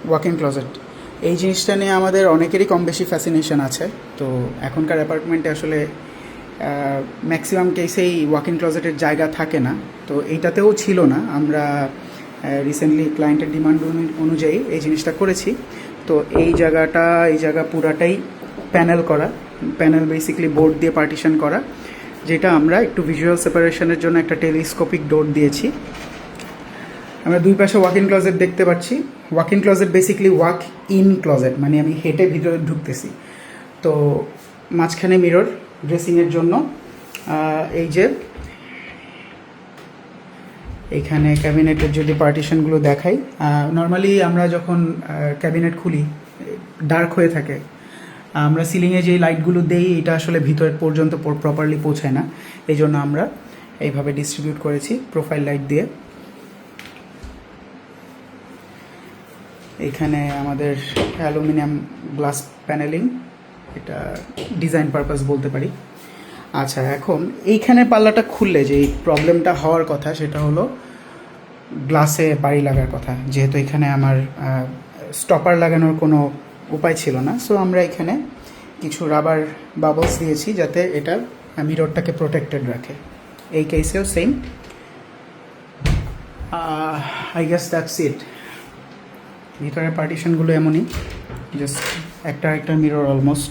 Walk in closet, এই জিনিসটা নিয়ে আমাদের অনেকেরই কম বেশি ফ্যাসিনেশন আছে। তো এখনকার অ্যাপার্টমেন্টে আসলে ম্যাক্সিমাম কেসেই ওয়াক ইন ক্লোজেটের জায়গা থাকে না। তো এইটাতেও ছিল না। আমরা রিসেন্টলি ক্লায়েন্টের ডিমান্ড অনুযায়ী এই জিনিসটা করেছি। তো এই জায়গা পুরাটাই প্যানেল করা, প্যানেল বেসিক্যালি বোর্ড দিয়ে পার্টিশন করা, যেটা আমরা একটু ভিজুয়াল সেপারেশনের জন্য একটা টেলিস্কোপিক ডোর দিয়েছি। আমরা দুই পাশে ওয়াক ইন ক্লোজেট দেখতে পাচ্ছি। Walk in closet basically walk in closet, মানে আমি হেঁটে ভিতরে ঢুকতেছি। তো মাঝখানে মিরর ড্রেসিংয়ের জন্য। এই যে এইখানে ক্যাবিনেটের যদি পার্টিশনগুলো দেখাই, নর্মালি আমরা যখন ক্যাবিনেট খুলি ডার্ক হয়ে থাকে, আমরা সিলিংয়ে যে লাইটগুলো দেই এটা আসলে ভিতর পর্যন্ত প্রপারলি পৌঁছায় না। এই জন্য আমরা এইভাবে ডিস্ট্রিবিউট করেছি প্রোফাইল লাইট দিয়ে। এইখানে আমাদের অ্যালুমিনিয়াম গ্লাস প্যানেলিং, এটা ডিজাইন পারপাস বলতে পারি। আচ্ছা, এখন এইখানের পাল্লাটা খুললে যে প্রবলেমটা হওয়ার কথা সেটা হলো গ্লাসে বাড়ি লাগার কথা। যেহেতু এখানে আমার স্টপার লাগানোর কোনো উপায় ছিল না, সো আমরা এখানে কিছু রাবার বাবলস দিয়েছি যাতে এটা মিররটাকে প্রোটেক্টেড রাখে। এই কেসেও same. I guess that's it. ভিতরের পার্টিশনগুলো এমনই, জাস্ট একটা মিরর অলমোস্ট।